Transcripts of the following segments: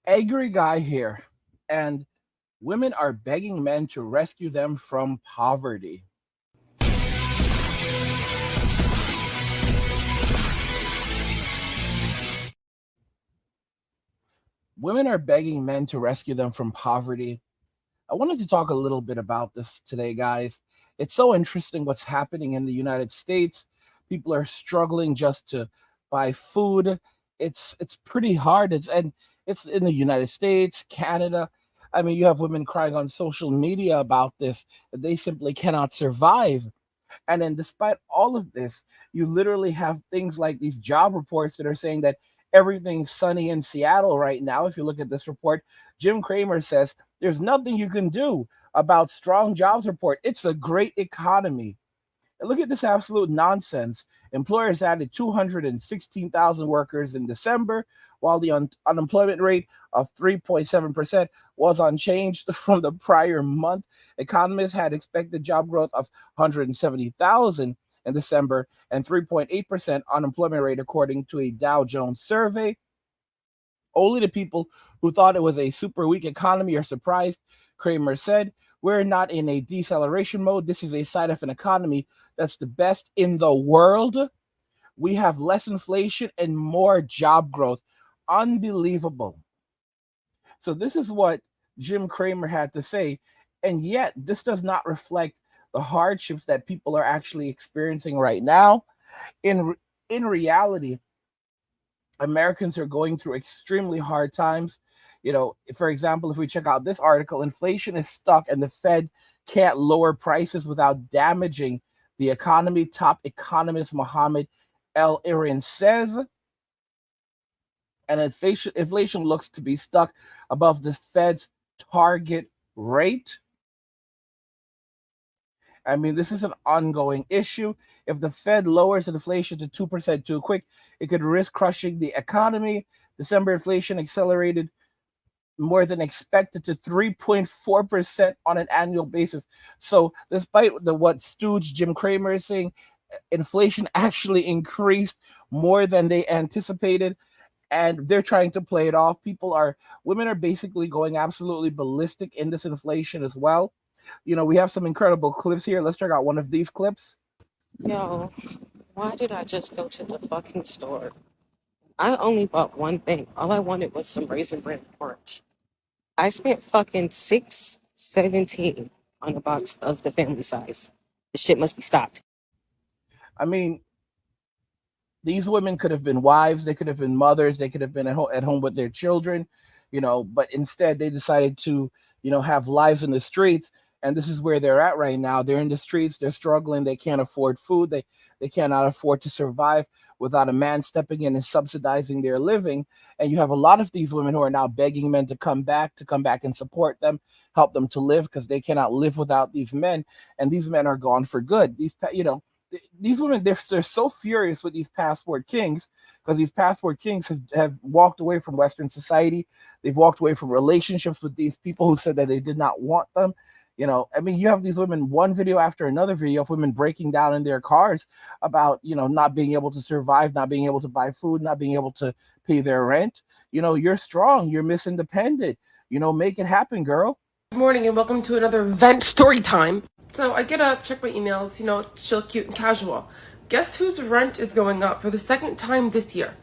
Angry guy here, and women are begging men to rescue them from poverty. Women are begging men to rescue them from poverty. I wanted to talk a little bit about this today, guys. It's so interesting what's happening in the United States. People are struggling just to buy food. It's pretty hard. It's in the United States, Canada. I mean, you have women crying on social media about this. They simply cannot survive. And then, despite all of this, you literally have things like these job reports that are saying that everything's sunny in Seattle right now. If you look at this report, Jim Cramer says there's nothing you can do about strong jobs report. It's a great economy. Look at this absolute nonsense. Employers added 216,000 workers in December, while the unemployment rate of 3.7% was unchanged from the prior month. Economists had expected job growth of 170,000 in December and 3.8% unemployment rate, according to a Dow Jones survey. Only the people who thought it was a super weak economy are surprised, Kramer said. We're not in a deceleration mode. This is a sign of an economy that's the best in the world. We have less inflation and more job growth. Unbelievable. So, this is what Jim Cramer had to say. And yet, this does not reflect the hardships that people are actually experiencing right now. In, in reality, Americans are going through extremely hard times. For example, if we check out this article, inflation is stuck and the Fed can't lower prices without damaging the economy. Top economist Mohammed El Irin says, and inflation looks to be stuck above the Fed's target rate. I mean, this is an ongoing issue. If the Fed lowers inflation to 2% too quick, it could risk crushing the economy. December inflation accelerated more than expected to 3.4% on an annual basis. So, despite what stooge Jim Cramer is saying, inflation actually increased more than they anticipated, and they're trying to play it off. Women are basically going absolutely ballistic in this inflation as well. We have some incredible clips here. Let's check out one of these clips. Yo, why did I just go to the fucking store? I only bought one thing. All I wanted was some raisin bread and orange. I spent fucking 6.17 on a box of the family size. The shit must be stopped. I mean, these women could have been wives, they could have been mothers, they could have been at home with their children, but instead they decided to, have lives in the streets. And this is where they're at right now. They're in the streets, they're struggling, they can't afford food, they cannot afford to survive without a man stepping in and subsidizing their living. And you have a lot of these women who are now begging men to come back and support them, help them to live, because they cannot live without these men. And these men are gone for good. These women, they're so furious with these passport kings, because these passport kings have walked away from Western society. They've walked away from relationships with these people who said that they did not want them. I mean, you have these women, one video after another video of women breaking down in their cars about, not being able to survive, not being able to buy food, not being able to pay their rent. You're strong, you're Miss Independent. Make it happen, girl. Good morning and welcome to another vent story time. So I get up, check my emails, chill, cute, and casual. Guess whose rent is going up for the second time this year?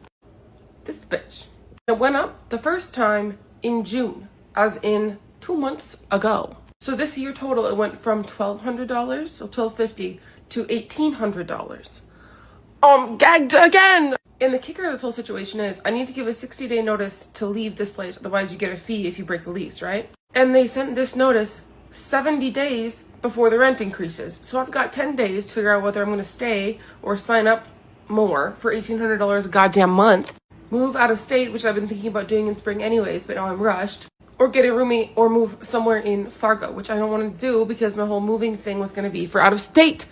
This bitch. It went up the first time in June, as in 2 months ago. So this year total, it went from $1,200, so $1,250, to $1,800. Gagged again! And the kicker of this whole situation is, I need to give a 60-day notice to leave this place, otherwise you get a fee if you break the lease, right? And they sent this notice 70 days before the rent increases. So I've got 10 days to figure out whether I'm going to stay or sign up more for $1,800 a goddamn month, move out of state, which I've been thinking about doing in spring anyways, but now I'm rushed, or get a roommate or move somewhere in Fargo, which I don't want to do because my whole moving thing was going to be for out of state.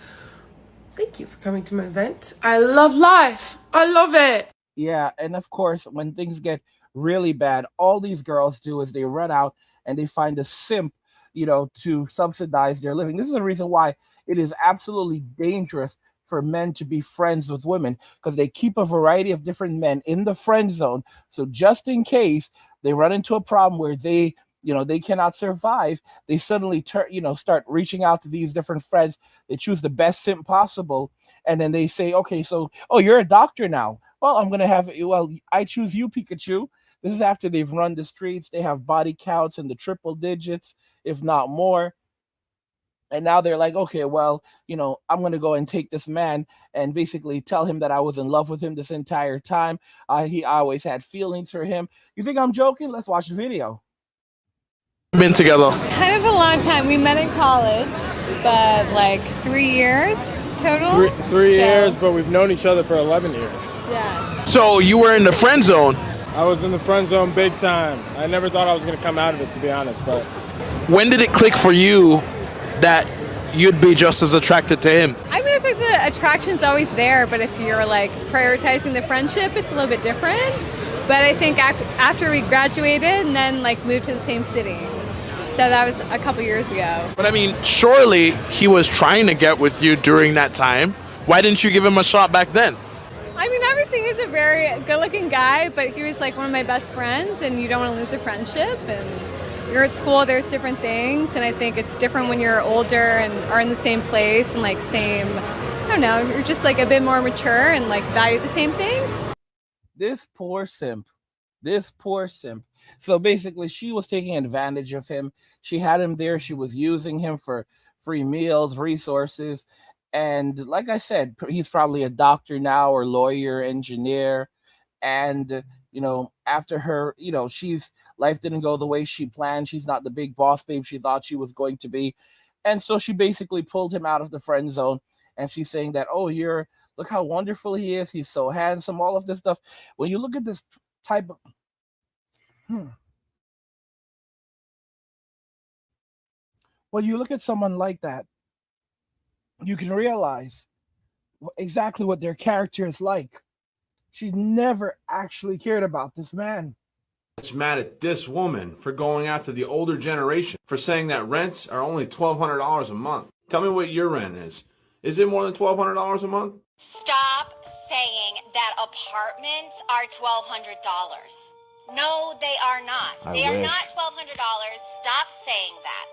Thank you for coming to my event. I love life. I love it. Yeah, and of course, when things get really bad, all these girls do is they run out and they find a simp, to subsidize their living. This is the reason why it is absolutely dangerous for men to be friends with women because they keep a variety of different men in the friend zone. So just in case they run into a problem where they cannot survive, they suddenly start reaching out to these different friends. They choose the best simp possible, and then they say, okay, so you're a doctor now. Well, I choose you, Pikachu. This is after they've run the streets. They have body counts in the triple digits, if not more. And now they're like, okay, well, I'm going to go and take this man and basically tell him that I was in love with him this entire time. He always had feelings for him. You think I'm joking? Let's watch the video. Been together? Kind of a long time. We met in college, but like 3 years total. Three years, but we've known each other for 11 years. Yeah. So you were in the friend zone? I was in the friend zone big time. I never thought I was going to come out of it, to be honest. But when did it click for you that you'd be just as attracted to him? I mean, I think the attraction's always there, but if you're like prioritizing the friendship, it's a little bit different. But I think after we graduated and then like moved to the same city. So that was a couple years ago. But I mean, surely he was trying to get with you during that time. Why didn't you give him a shot back then? I mean, obviously he's a very good-looking guy, but he was like one of my best friends, and you don't want to lose a friendship. And you're at school, there's different things, and I think it's different when you're older and are in the same place and like I don't know, you're just like a bit more mature and like value the same things. This poor simp. So basically, she was taking advantage of him. She had him there. She was using him for free meals, resources. And like I said, he's probably a doctor now or lawyer, engineer. And, after her, life didn't go the way she planned. She's not the big boss babe she thought she was going to be. And so she basically pulled him out of the friend zone. And she's saying that, look how wonderful he is. He's so handsome, all of this stuff. When you look at this type of... When you look at someone like that, you can realize exactly what their character is like. She never actually cared about this man. It's mad at this woman for going after the older generation, for saying that rents are only $1,200 a month. Tell me what your rent is. Is it more than $1,200 a month? Stop saying that apartments are $1,200. No, they are not. They are not $1,200. Stop saying that.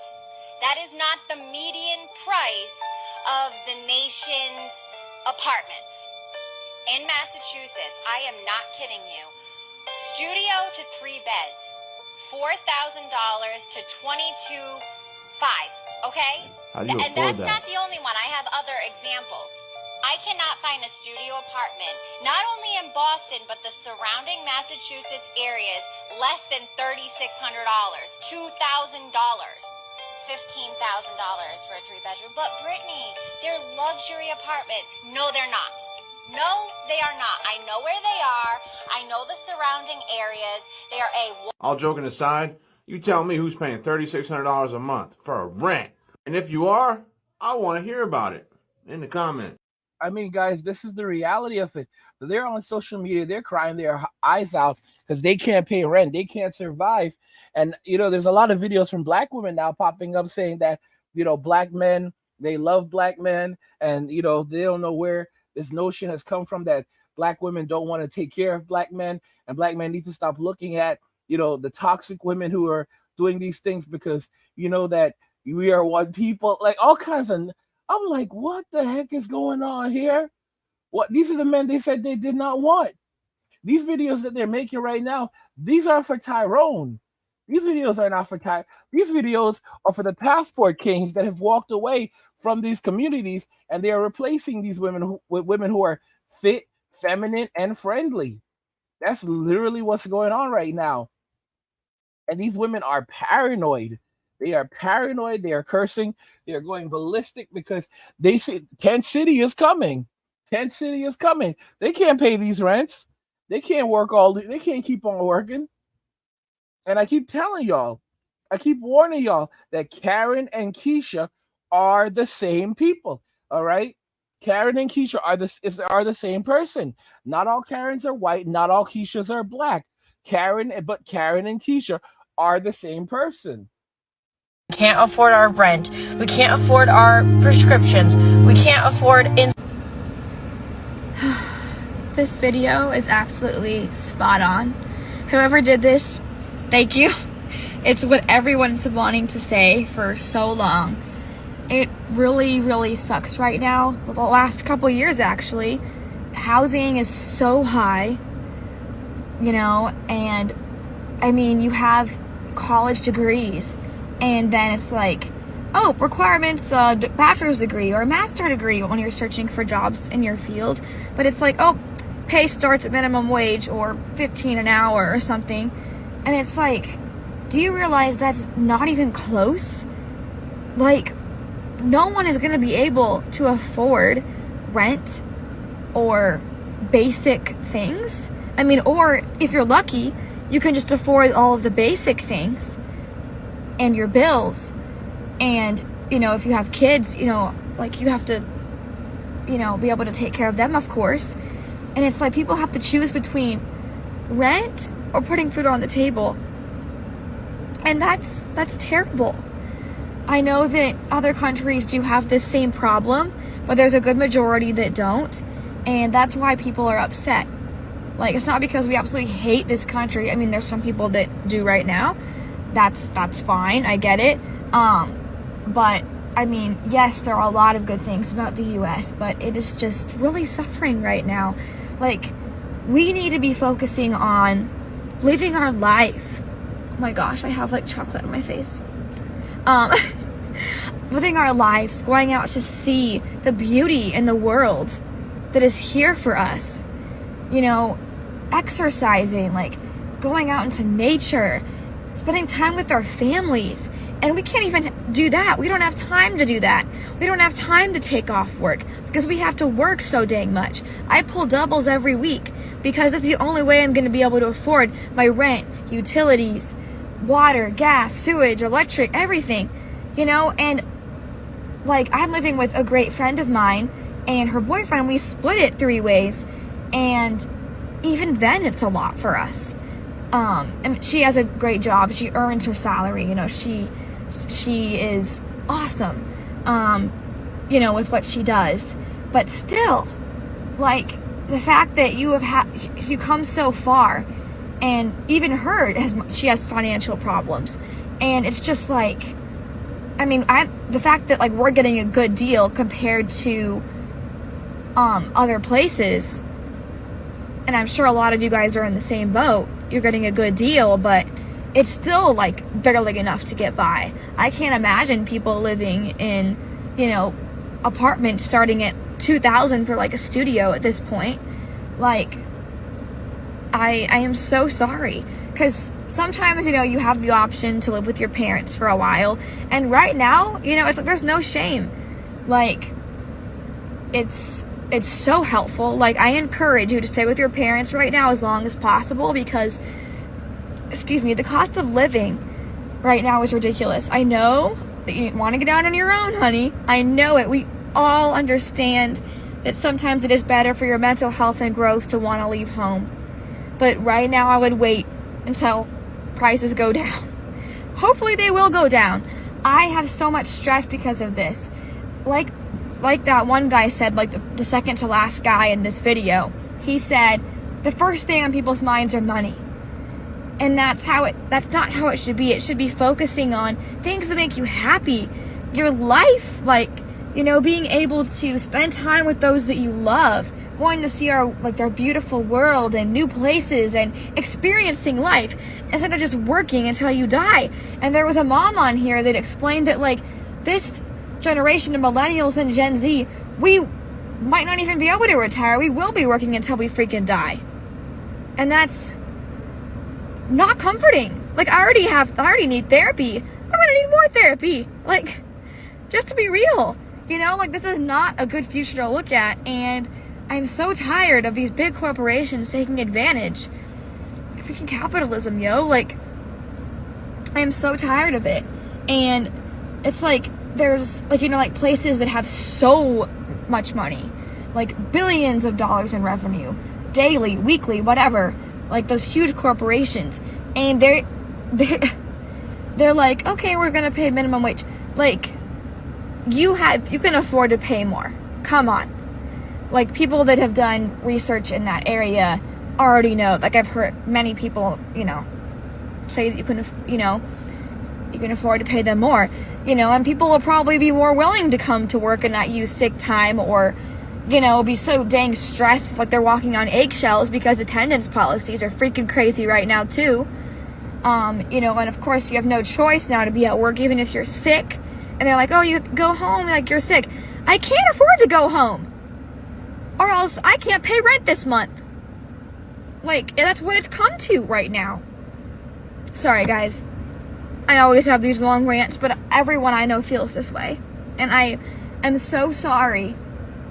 That is not the median price of the nation's apartments. In Massachusetts, I am not kidding you. Studio to 3 beds, $4,000 to $22,500. Okay? How do you And afford that's that? not the only one. I have other examples. I cannot find a studio apartment, not only in Boston, but the surrounding Massachusetts areas, less than $3,600, $2,000, $15,000 for a 3-bedroom. But Brittany, they're luxury apartments. No, they're not. No, they are not. I know where they are. I know the surrounding areas. They are All joking aside, you tell me who's paying $3,600 a month for a rent. And if you are, I want to hear about it in the comments. I mean, guys, this is the reality of it. They're on social media. They're crying their eyes out because they can't pay rent. They can't survive. And, there's a lot of videos from black women now popping up saying that, black men, they love black men. And, they don't know where this notion has come from that black women don't want to take care of black men. And black men need to stop looking at, the toxic women who are doing these things because, that we are one people, like all kinds of... I'm like, what the heck is going on here? What? These are the men they said they did not want. These videos that they're making right now, these are for Tyrone. These videos are not for Tyrone. These videos are for the passport kings that have walked away from these communities, and they are replacing these women with women who are fit, feminine, and friendly. That's literally what's going on right now. And these women are paranoid. They are paranoid. They are cursing. They are going ballistic because they see Tent City is coming. Tent City is coming. They can't pay these rents. They can't work they can't keep on working. And I keep telling y'all, I keep warning y'all that Karen and Keisha are the same people. All right? Karen and Keisha are the same person. Not all Karens are white. Not all Keishas are black. But Karen and Keisha are the same person. We can't afford our rent. We can't afford our prescriptions. We can't afford... this video is absolutely spot on. Whoever did this, thank you. It's what everyone's wanting to say for so long. It really, really sucks right now. Well, the last couple years, actually, housing is so high, you know, and I mean, you have college degrees, and then it's like, oh, requirements, bachelor's degree or a master's degree when you're searching for jobs in your field. But it's like, oh, pay starts at minimum wage or $15 an hour or something. And it's like, do you realize that's not even close? Like, no one is going to be able to afford rent or basic things. I mean, or if you're lucky, you can just afford all of the basic things and your bills. And, you know, if you have kids, you know, like you have to, you know, be able to take care of them, of course. And it's like people have to choose between rent or putting food on the table. And that's terrible. I know that other countries do have this same problem, but there's a good majority that don't. And that's why people are upset. Like, it's not because we absolutely hate this country. I mean, there's some people that do right now. That's fine. I get it. But I mean, yes, there are a lot of good things about the US, but it is just really suffering right now. Like, we need to be focusing on living our life. Oh my gosh, I have like chocolate on my face. Living our lives, going out to see the beauty in the world that is here for us. You know, exercising, like going out into nature, spending time with our families. And we can't even do that. We don't have time to do that. We don't have time to take off work because we have to work so dang much. I pull doubles every week because that's the only way I'm going to be able to afford my rent, utilities, water, gas, sewage, electric, everything, you know. And like, I'm living with a great friend of mine and her boyfriend. We split it 3 ways, and even then it's a lot for us. And she has a great job. She earns her salary, you know. She is awesome, you know, with what she does. But still, like, the fact that you come so far, and even she has financial problems, and it's just like, I mean, the fact that like we're getting a good deal compared to other places, and I'm sure a lot of you guys are in the same boat. You're getting a good deal, but it's still like barely enough to get by. I can't imagine people living in, you know, apartments starting at $2,000 for like a studio at this point. Like, I am so sorry, because sometimes, you know, you have the option to live with your parents for a while, and right now, you know, it's like there's no shame. Like, it's so helpful. Like, I encourage you to stay with your parents right now as long as possible, because, excuse me, the cost of living right now is ridiculous. I know that you want to get out on your own, honey. I know it. We all understand that sometimes it is better for your mental health and growth to want to leave home. But right now, I would wait until prices go down. Hopefully they will go down. I have so much stress because of this. Like that one guy said, like the second to last guy in this video, he said the first thing on people's minds are money. And that's not how it should be. It should be focusing on things that make you happy. Your life, like, you know, being able to spend time with those that you love, going to see their beautiful world and new places and experiencing life instead of just working until you die. And there was a mom on here that explained that, like, this generation of millennials and Gen Z, we might not even be able to retire. We will be working until we freaking die. And that's not comforting. Like, I already need therapy. I'm gonna need more therapy. Like, just to be real, you know, like, this is not a good future to look at, and I'm so tired of these big corporations taking advantage. Freaking capitalism, yo. Like, I'm so tired of it. And it's like, there's, like, you know, like, places that have so much money, like billions of dollars in revenue, daily, weekly, whatever, like those huge corporations, and they're like, okay, we're gonna pay minimum wage. Like, you can afford to pay more. Come on. Like, people that have done research in that area already know. Like, I've heard many people, say that you can afford to pay them more, and people will probably be more willing to come to work and not use sick time, or, be so dang stressed like they're walking on eggshells because attendance policies are freaking crazy right now too. And of course you have no choice now to be at work even if you're sick. And they're like, oh, you go home like you're sick. I can't afford to go home, or else I can't pay rent this month. Like, that's what it's come to right now. Sorry, guys. I always have these long rants, but everyone I know feels this way. And I am so sorry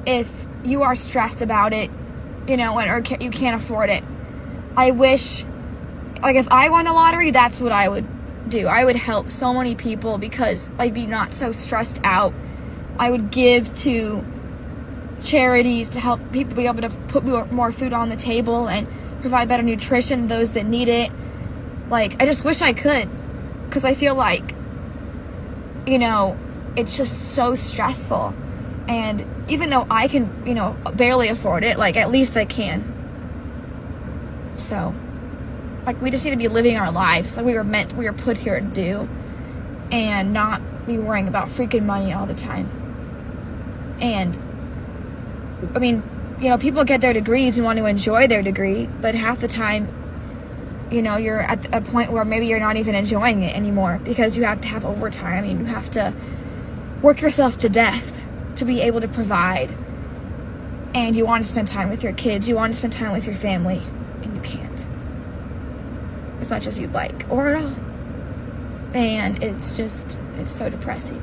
if you are stressed about it, or you can't afford it. I wish, like, if I won the lottery, that's what I would do. I would help so many people because I'd be not so stressed out. I would give to charities to help people be able to put more food on the table and provide better nutrition to those that need it. Like, I just wish I could, because I feel like, it's just so stressful. And even though I can, barely afford it, like, at least I can. So, like, we just need to be living our lives like we were put here to do, and not be worrying about freaking money all the time. And, I mean, people get their degrees and want to enjoy their degree, but half the time, you're at a point where maybe you're not even enjoying it anymore because you have to have overtime. I mean, you have to work yourself to death to be able to provide. And you want to spend time with your kids, you want to spend time with your family, and you can't. As much as you'd like, or at all. And it's so depressing.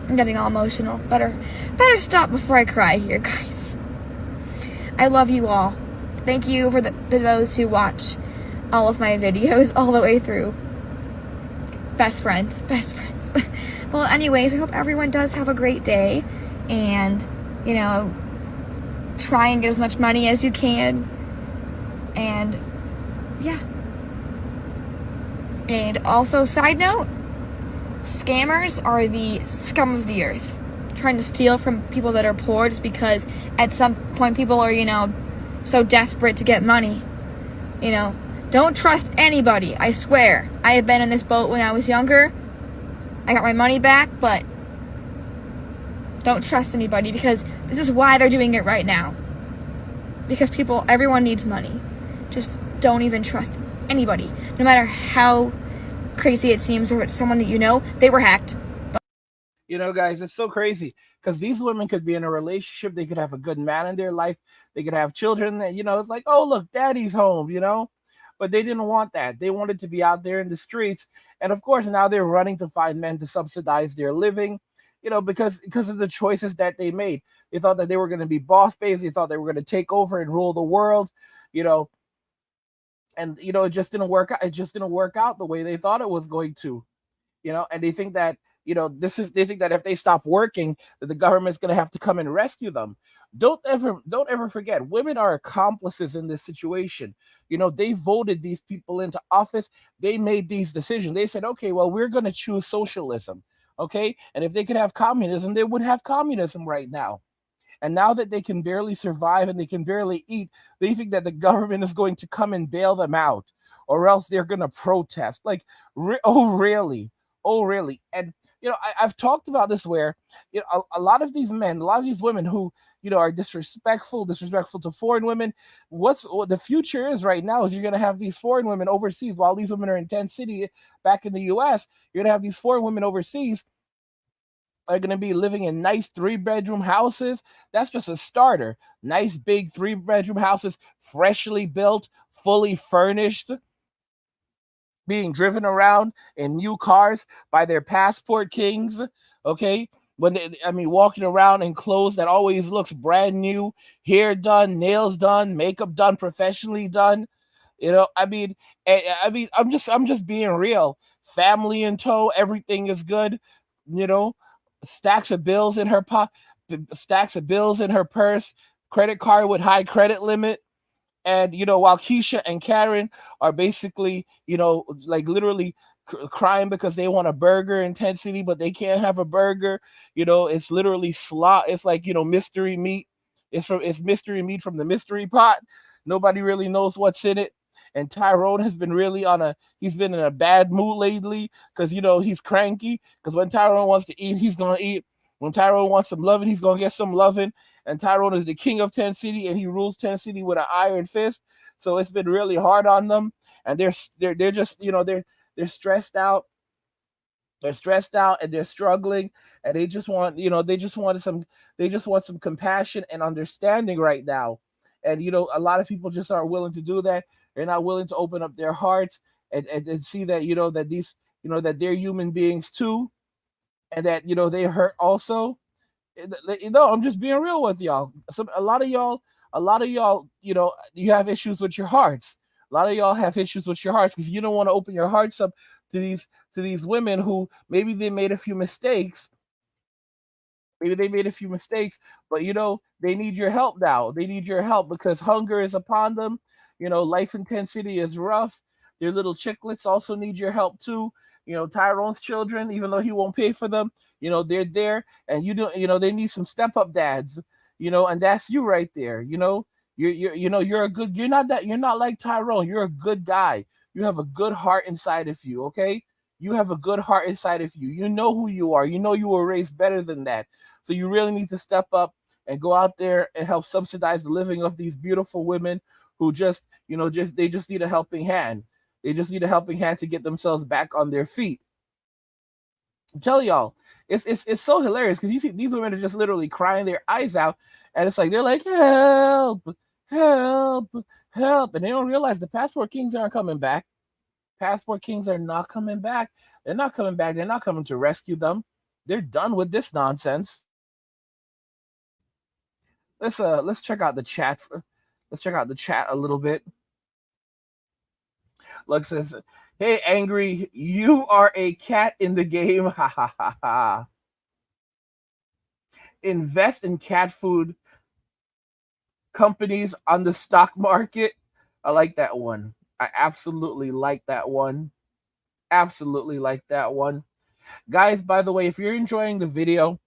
I'm getting all emotional. Better stop before I cry here, guys. I love you all. Thank you for those who watch all of my videos all the way through. Best friends. Well, anyways, I hope everyone does have a great day, and, try and get as much money as you can. And, yeah. And also, side note, scammers are the scum of the earth. Trying to steal from people that are poor just because at some point people are, so desperate to get money. Don't trust anybody. I swear. I have been in this boat when I was younger. I got my money back, but don't trust anybody, because this is why they're doing it right now. Because everyone needs money. Just don't even trust anybody. No matter how crazy it seems, or it's someone that they were hacked. Guys, it's so crazy because these women could be in a relationship. They could have a good man in their life. They could have children. It's like, oh, look, daddy's home, but they didn't want that. They wanted to be out there in the streets. And of course, now they're running to find men to subsidize their living, because of the choices that they made. They thought that they were going to be boss babes. They thought they were going to take over and rule the world, and, it just didn't work out. It just didn't work out the way they thought it was going to, and they think that, they think that if they stop working, that the government's going to have to come and rescue them. Don't ever forget, women are accomplices in this situation. They voted these people into office. They made these decisions. They said, okay, well, we're going to choose socialism. Okay. And if they could have communism, they would have communism right now. And now that they can barely survive and they can barely eat, they think that the government is going to come and bail them out, or else they're going to protest. Like, oh, really? Oh, really? And, I've talked about this where, a lot of these men, a lot of these women who, are disrespectful to foreign women. What the future is right now is you're going to have these foreign women overseas while these women are in Tent City back in the US. You're going to have these foreign women overseas are going to be living in nice 3-bedroom houses. That's just a starter. Nice big 3-bedroom houses, freshly built, fully furnished, being driven around in new cars by their passport kings. Okay. Walking around in clothes that always looks brand new, hair done, nails done, makeup done, professionally done. I'm just being real. Family in tow, everything is good. Stacks of bills in her purse, credit card with high credit limit. And, while Keisha and Karen are basically, like literally, crying because they want a burger in Tent City, but they can't have a burger. It's literally slot. It's like, mystery meat. It's mystery meat from the mystery pot. Nobody really knows what's in it. And Tyrone has been really he's been in a bad mood lately because, he's cranky. Because when Tyrone wants to eat, he's going to eat. When Tyrone wants some loving, he's going to get some loving. And Tyrone is the king of Tent City, and he rules Tent City with an iron fist. So it's been really hard on them. And they're just, they're stressed out. They're stressed out and they're struggling, and they just want some compassion and understanding right now. And a lot of people just aren't willing to do that. They're not willing to open up their hearts and see that that these that they're human beings too, and that they hurt also. I'm just being real with y'all. A lot of y'all, you have issues with your hearts. A lot of y'all have issues with your hearts because you don't want to open your hearts up to these women who maybe they made a few mistakes. Maybe they made a few mistakes, but they need your help now. They need your help because hunger is upon them. Life in Tent City is rough. Their little chicklets also need your help too. Tyrone's children, even though he won't pay for them, they're there, and they need some step up dads. And that's you right there. You're not like Tyrone. You're a good guy. You have a good heart inside of you. Okay. You have a good heart inside of you. You know who you are. You know you were raised better than that. So you really need to step up and go out there and help subsidize the living of these beautiful women who just need a helping hand. They just need a helping hand to get themselves back on their feet. I'm telling y'all, it's so hilarious because you see these women are just literally crying their eyes out, and it's like they're like, help, help, help, and they don't realize the Passport Kings aren't coming back. Passport Kings are not coming back. They're not coming back. They're not coming to rescue them. They're done with this nonsense. Let's check out the chat. Let's check out the chat a little bit. Lux says, "Hey, Angry, you are a cat in the game. Ha ha ha ha. Invest in cat food companies on the stock market." I like that one. I absolutely like that one. Absolutely like that one. Guys, by the way, if you're enjoying the video,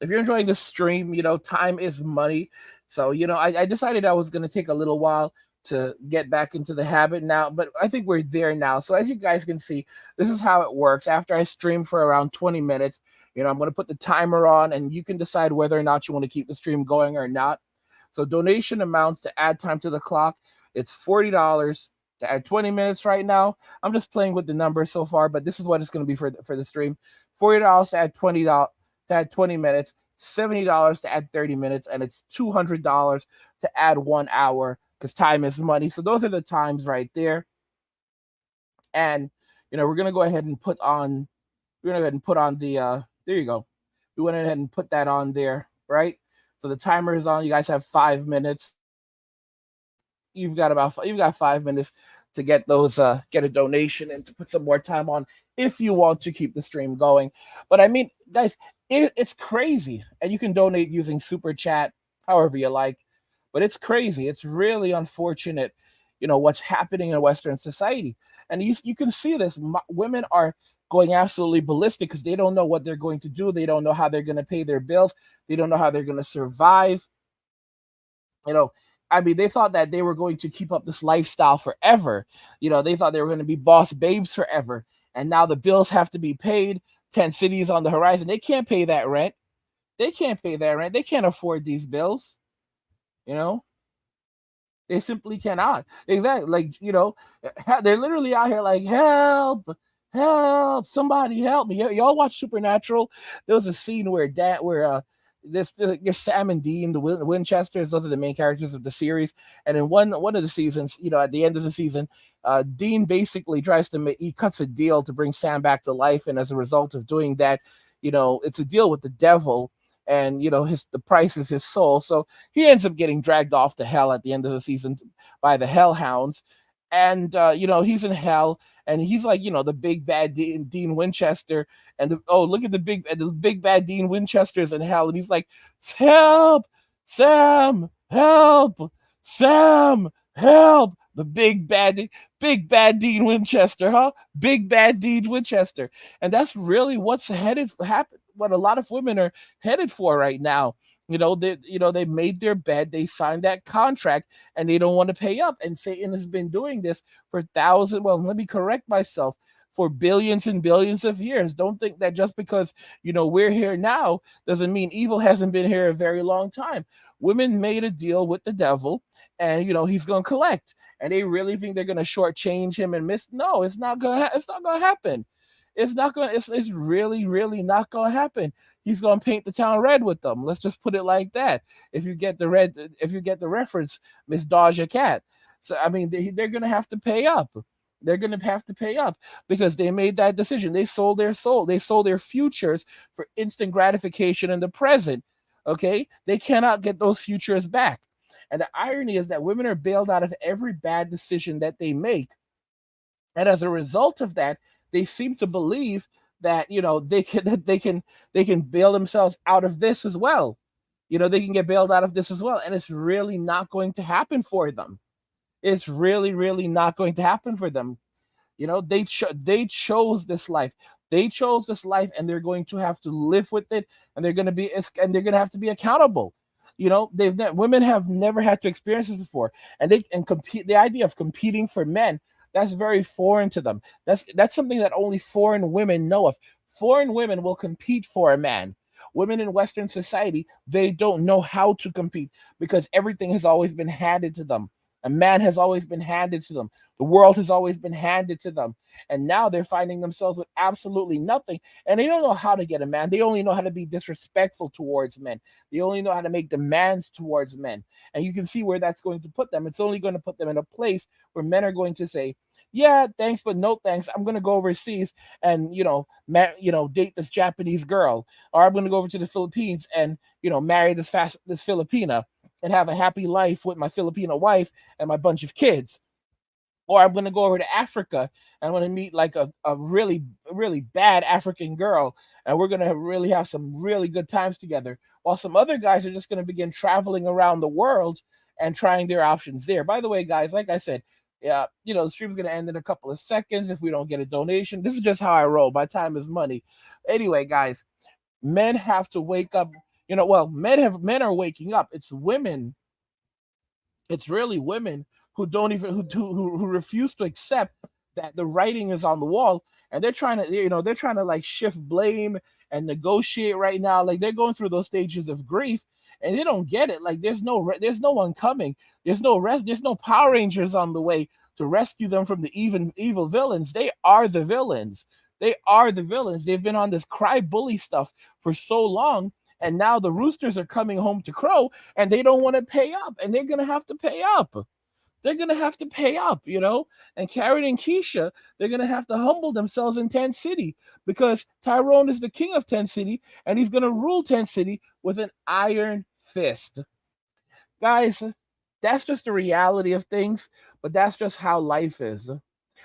if you're enjoying the stream, time is money. So, I decided I was going to take a little while to get back into the habit now, but I think we're there now. So as you guys can see, this is how it works. After I stream for around 20 minutes, I'm going to put the timer on, and you can decide whether or not you want to keep the stream going or not. So donation amounts to add time to the clock, it's $40 to add 20 minutes right now. I'm just playing with the numbers so far, but this is what it's going to be for the stream. $40 to add to add 20 minutes, $70 to add 30 minutes, and it's $200 to add 1 hour because time is money. So those are the times right there. And we're gonna go ahead and put on the there you go. We went ahead and put that on there, right? So the timer is on. You guys have 5 minutes. You've got 5 minutes to get those get a donation and to put some more time on if you want to keep the stream going. But I mean, guys, it's crazy, and you can donate using Super Chat, however you like. But it's crazy. It's really unfortunate, what's happening in Western society, and you can see this. Women are going absolutely ballistic because they don't know what they're going to do. They don't know how they're going to pay their bills. They don't know how they're going to survive. I mean, they thought that they were going to keep up this lifestyle forever. They thought they were going to be boss babes forever. And now the bills have to be paid. Tent City is on the horizon. They can't pay that rent. They can't pay that rent. They can't afford these bills. They simply cannot. Exactly. Like, they're literally out here like, help, help, somebody help me. Y'all watch Supernatural? There was a scene where Sam and Dean, the Winchesters, those are the main characters of the series. And in one of the seasons, at the end of the season, Dean basically he cuts a deal to bring Sam back to life. And as a result of doing that, it's a deal with the devil. And the price is his soul. So he ends up getting dragged off to hell at the end of the season by the Hellhounds. And he's in hell, and he's like, the big bad Dean Winchester, and look at the big bad Dean Winchester's in hell, and he's like, help, Sam, help, Sam, help. The big bad Dean Winchester, huh? Big bad Dean Winchester. And that's really what's headed for happen what a lot of women are headed for right now. They made their bed, they signed that contract, and they don't want to pay up. And Satan has been doing this for thousands. Well, let me correct myself. For billions and billions of years. Don't think that just because we're here now doesn't mean evil hasn't been here a very long time. Women made a deal with the devil, and he's going to collect. And they really think they're going to shortchange him and miss. No, it's not going. It's not going to happen. It's not going. It's really, really not going to happen. He's going to paint the town red with them. Let's just put it like that. If you get the reference, Miss Doja Cat. So I mean, they're going to have to pay up. They're going to have to pay up because they made that decision. They sold their soul. They sold their futures for instant gratification in the present. Okay? They cannot get those futures back. And the irony is that women are bailed out of every bad decision that they make. And as a result of that, they seem to believe that they can bail themselves out of this as well. They can get bailed out of this as well. And it's really not going to happen for them. It's really, really not going to happen for them. They chose this life. They chose this life, and they're going to have to live with it, and they're going to have to be accountable. Women have never had to experience this before, and compete. The idea of competing for men, that's very foreign to them. That's something that only foreign women know of. Foreign women will compete for a man. Women in Western society, they don't know how to compete because everything has always been handed to them. A man has always been handed to them. The world has always been handed to them. And now they're finding themselves with absolutely nothing. And they don't know how to get a man. They only know how to be disrespectful towards men. They only know how to make demands towards men. And you can see where that's going to put them. It's only going to put them in a place where men are going to say, yeah, thanks, but no thanks. I'm going to go overseas and, date this Japanese girl. Or I'm going to go over to the Philippines and, marry this Filipina and have a happy life with my Filipino wife and my bunch of kids. Or I'm going to go over to Africa and I'm going to meet like a really, really bad African girl. And we're going to really have some really good times together. While some other guys are just going to begin traveling around the world and trying their options there. By the way, guys, like I said, the stream's going to end in a couple of seconds if we don't get a donation. This is just how I roll. My time is money. Anyway, guys, men have to wake up. Men are waking up. It's women. It's really women who don't even who refuse to accept that the writing is on the wall, and they're trying to like shift blame and negotiate right now. Like they're going through those stages of grief, and they don't get it. Like there's no one coming. There's no Power Rangers on the way to rescue them from the evil villains. They are the villains. They are the villains. They've been on this cry bully stuff for so long. And now the roosters are coming home to crow, and they don't want to pay up, and they're going to have to pay up. They're going to have to pay up, And Karen and Keisha, they're going to have to humble themselves in Tent City because Tyrone is the king of Tent City, and he's going to rule Tent City with an iron fist. Guys, that's just the reality of things, but that's just how life is.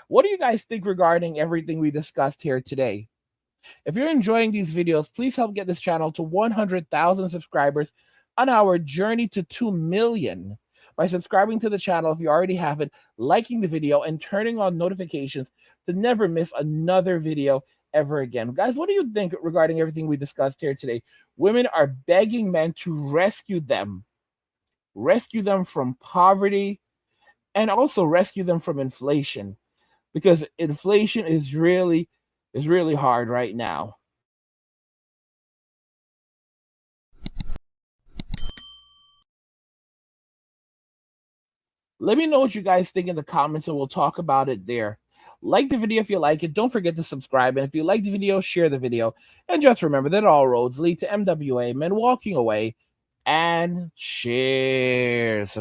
What do you guys think regarding everything we discussed here today? If you're enjoying these videos, please help get this channel to 100,000 subscribers on our journey to 2 million by subscribing to the channel if you already haven't, liking the video, and turning on notifications to never miss another video ever again. Guys, what do you think regarding everything we discussed here today? Women are begging men to rescue them from poverty, and also rescue them from inflation, because inflation is really hard right now. Let me know what you guys think in the comments, and we'll talk about it there. Like the video if you like it. Don't forget to subscribe. And if you like the video, share the video. And just remember that all roads lead to MWA, men walking away. And cheers.